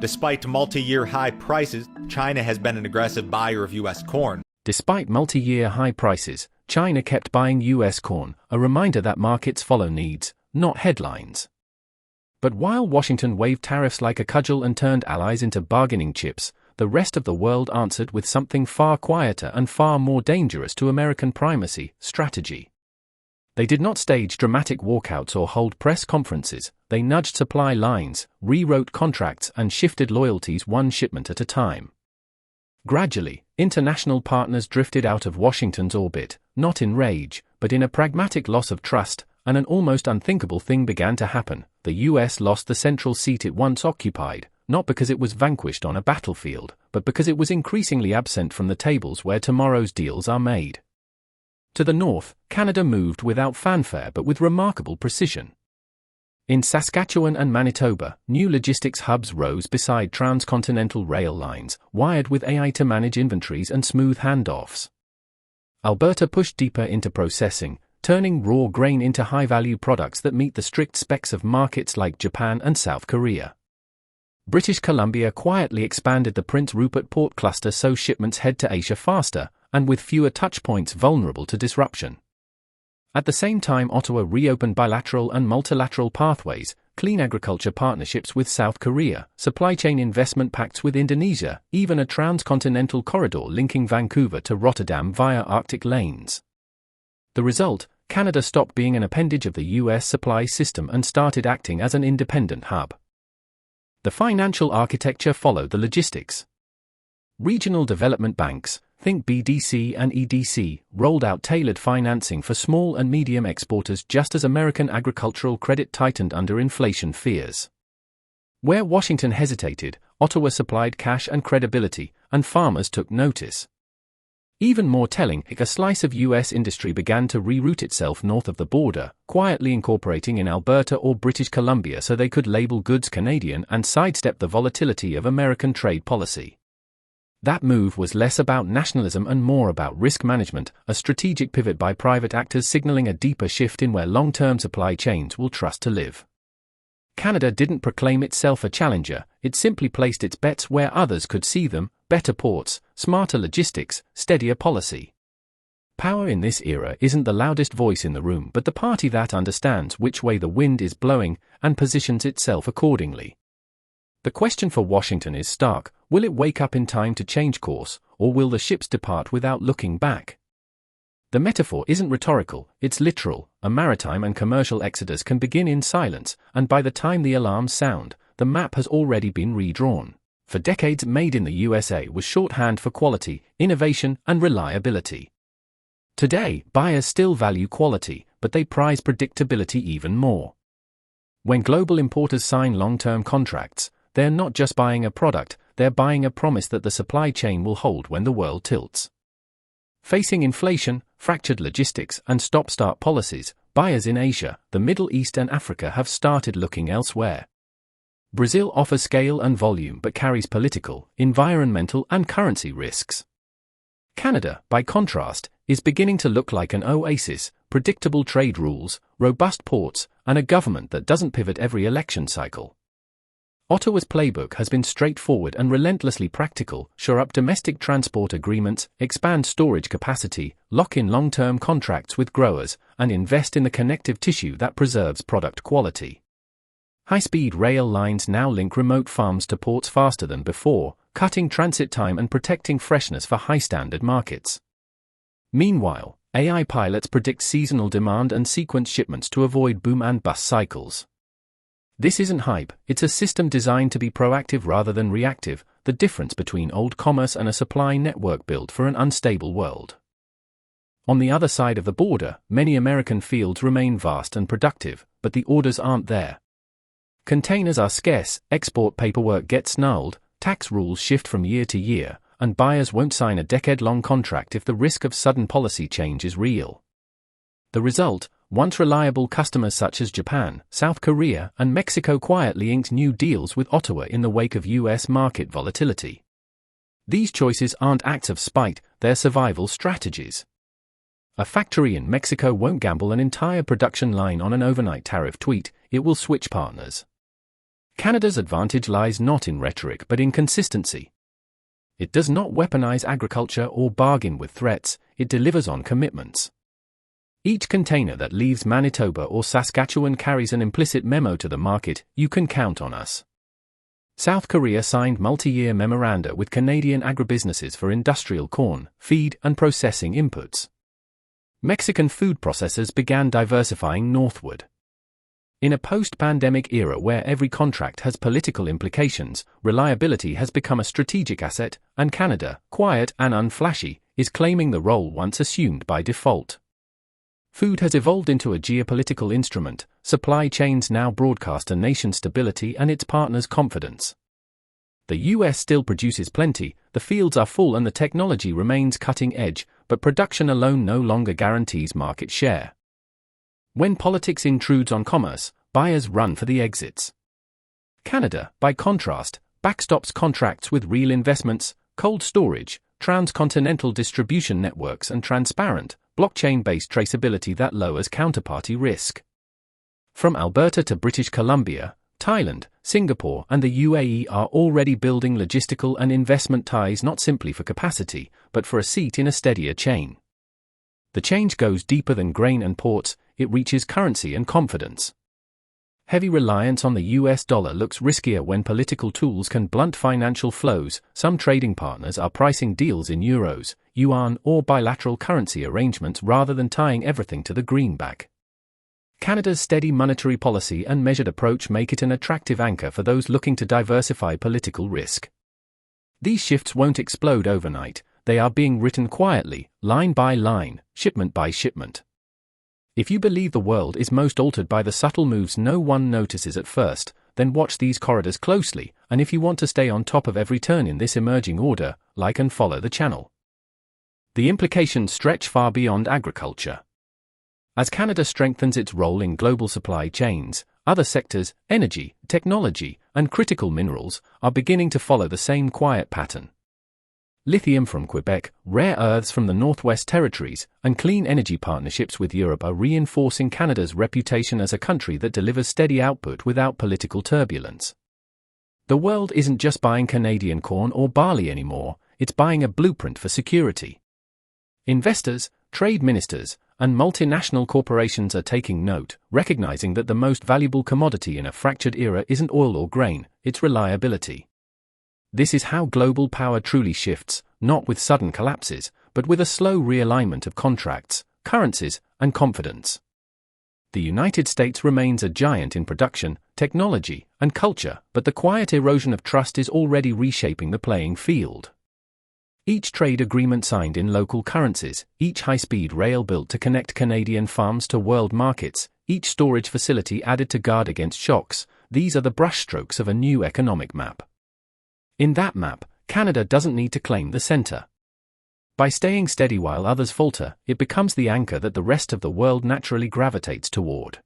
Despite multi-year high prices, China has been an aggressive buyer of U.S. corn. Despite multi-year high prices, China kept buying U.S. corn, a reminder that markets follow needs, not headlines. But while Washington waved tariffs like a cudgel and turned allies into bargaining chips, the rest of the world answered with something far quieter and far more dangerous to American primacy: strategy. They did not stage dramatic walkouts or hold press conferences. They nudged supply lines, rewrote contracts, and shifted loyalties one shipment at a time. Gradually, international partners drifted out of Washington's orbit, not in rage, but in a pragmatic loss of trust, and an almost unthinkable thing began to happen. The U.S. lost the central seat it once occupied, not because it was vanquished on a battlefield, but because it was increasingly absent from the tables where tomorrow's deals are made. To the north, Canada moved without fanfare but with remarkable precision. In Saskatchewan and Manitoba, new logistics hubs rose beside transcontinental rail lines, wired with AI to manage inventories and smooth handoffs. Alberta pushed deeper into processing, turning raw grain into high-value products that meet the strict specs of markets like Japan and South Korea. British Columbia quietly expanded the Prince Rupert port cluster so shipments head to Asia faster, and with fewer touchpoints vulnerable to disruption. At the same time, Ottawa reopened bilateral and multilateral pathways, clean agriculture partnerships with South Korea, supply chain investment pacts with Indonesia, even a transcontinental corridor linking Vancouver to Rotterdam via Arctic lanes. The result: Canada stopped being an appendage of the U.S. supply system and started acting as an independent hub. The financial architecture followed the logistics. Regional development banks, think BDC and EDC, rolled out tailored financing for small and medium exporters just as American agricultural credit tightened under inflation fears. Where Washington hesitated, Ottawa supplied cash and credibility, and farmers took notice. Even more telling, a slice of U.S. industry began to reroute itself north of the border, quietly incorporating in Alberta or British Columbia so they could label goods Canadian and sidestep the volatility of American trade policy. That move was less about nationalism and more about risk management, a strategic pivot by private actors signaling a deeper shift in where long-term supply chains will trust to live. Canada didn't proclaim itself a challenger, it simply placed its bets where others could see them: better ports, smarter logistics, steadier policy. Power in this era isn't the loudest voice in the room but the party that understands which way the wind is blowing and positions itself accordingly. The question for Washington is stark: will it wake up in time to change course, or will the ships depart without looking back? The metaphor isn't rhetorical, it's literal. A maritime and commercial exodus can begin in silence, and by the time the alarms sound, the map has already been redrawn. For decades, made in the USA was shorthand for quality, innovation, and reliability. Today, buyers still value quality, but they prize predictability even more. When global importers sign long-term contracts, they're not just buying a product, they're buying a promise that the supply chain will hold when the world tilts. Facing inflation, fractured logistics, and stop-start policies, buyers in Asia, the Middle East, and Africa have started looking elsewhere. Brazil offers scale and volume but carries political, environmental, and currency risks. Canada, by contrast, is beginning to look like an oasis: predictable trade rules, robust ports, and a government that doesn't pivot every election cycle. Ottawa's playbook has been straightforward and relentlessly practical: shore up domestic transport agreements, expand storage capacity, lock in long-term contracts with growers, and invest in the connective tissue that preserves product quality. High-speed rail lines now link remote farms to ports faster than before, cutting transit time and protecting freshness for high-standard markets. Meanwhile, AI pilots predict seasonal demand and sequence shipments to avoid boom and bust cycles. This isn't hype, it's a system designed to be proactive rather than reactive, the difference between old commerce and a supply network built for an unstable world. On the other side of the border, many American fields remain vast and productive, but the orders aren't there. Containers are scarce, export paperwork gets snarled, tax rules shift from year to year, and buyers won't sign a decade-long contract if the risk of sudden policy change is real. The result: once reliable customers such as Japan, South Korea, and Mexico quietly inked new deals with Ottawa in the wake of U.S. market volatility. These choices aren't acts of spite, they're survival strategies. A factory in Mexico won't gamble an entire production line on an overnight tariff tweet, it will switch partners. Canada's advantage lies not in rhetoric but in consistency. It does not weaponize agriculture or bargain with threats, it delivers on commitments. Each container that leaves Manitoba or Saskatchewan carries an implicit memo to the market: you can count on us. South Korea signed multi-year memoranda with Canadian agribusinesses for industrial corn, feed, and processing inputs. Mexican food processors began diversifying northward. In a post-pandemic era where every contract has political implications, reliability has become a strategic asset, and Canada, quiet and unflashy, is claiming the role once assumed by default. Food has evolved into a geopolitical instrument. Supply chains now broadcast a nation's stability and its partners' confidence. The U.S. still produces plenty, the fields are full and the technology remains cutting edge, but production alone no longer guarantees market share. When politics intrudes on commerce, buyers run for the exits. Canada, by contrast, backstops contracts with real investments, cold storage, transcontinental distribution networks and transparent, blockchain-based traceability that lowers counterparty risk. From Alberta to British Columbia, Thailand, Singapore and the UAE are already building logistical and investment ties not simply for capacity, but for a seat in a steadier chain. The change goes deeper than grain and ports, it reaches currency and confidence. Heavy reliance on the US dollar looks riskier when political tools can blunt financial flows. Some trading partners are pricing deals in euros, yuan or bilateral currency arrangements rather than tying everything to the greenback. Canada's steady monetary policy and measured approach make it an attractive anchor for those looking to diversify political risk. These shifts won't explode overnight, they are being written quietly, line by line, shipment by shipment. If you believe the world is most altered by the subtle moves no one notices at first, then watch these corridors closely, and if you want to stay on top of every turn in this emerging order, like and follow the channel. The implications stretch far beyond agriculture. As Canada strengthens its role in global supply chains, other sectors, energy, technology, and critical minerals, are beginning to follow the same quiet pattern. Lithium from Quebec, rare earths from the Northwest Territories, and clean energy partnerships with Europe are reinforcing Canada's reputation as a country that delivers steady output without political turbulence. The world isn't just buying Canadian corn or barley anymore, it's buying a blueprint for security. Investors, trade ministers, and multinational corporations are taking note, recognizing that the most valuable commodity in a fractured era isn't oil or grain, it's reliability. This is how global power truly shifts, not with sudden collapses, but with a slow realignment of contracts, currencies, and confidence. The United States remains a giant in production, technology, and culture, but the quiet erosion of trust is already reshaping the playing field. Each trade agreement signed in local currencies, each high-speed rail built to connect Canadian farms to world markets, each storage facility added to guard against shocks, these are the brushstrokes of a new economic map. In that map, Canada doesn't need to claim the center. By staying steady while others falter, it becomes the anchor that the rest of the world naturally gravitates toward.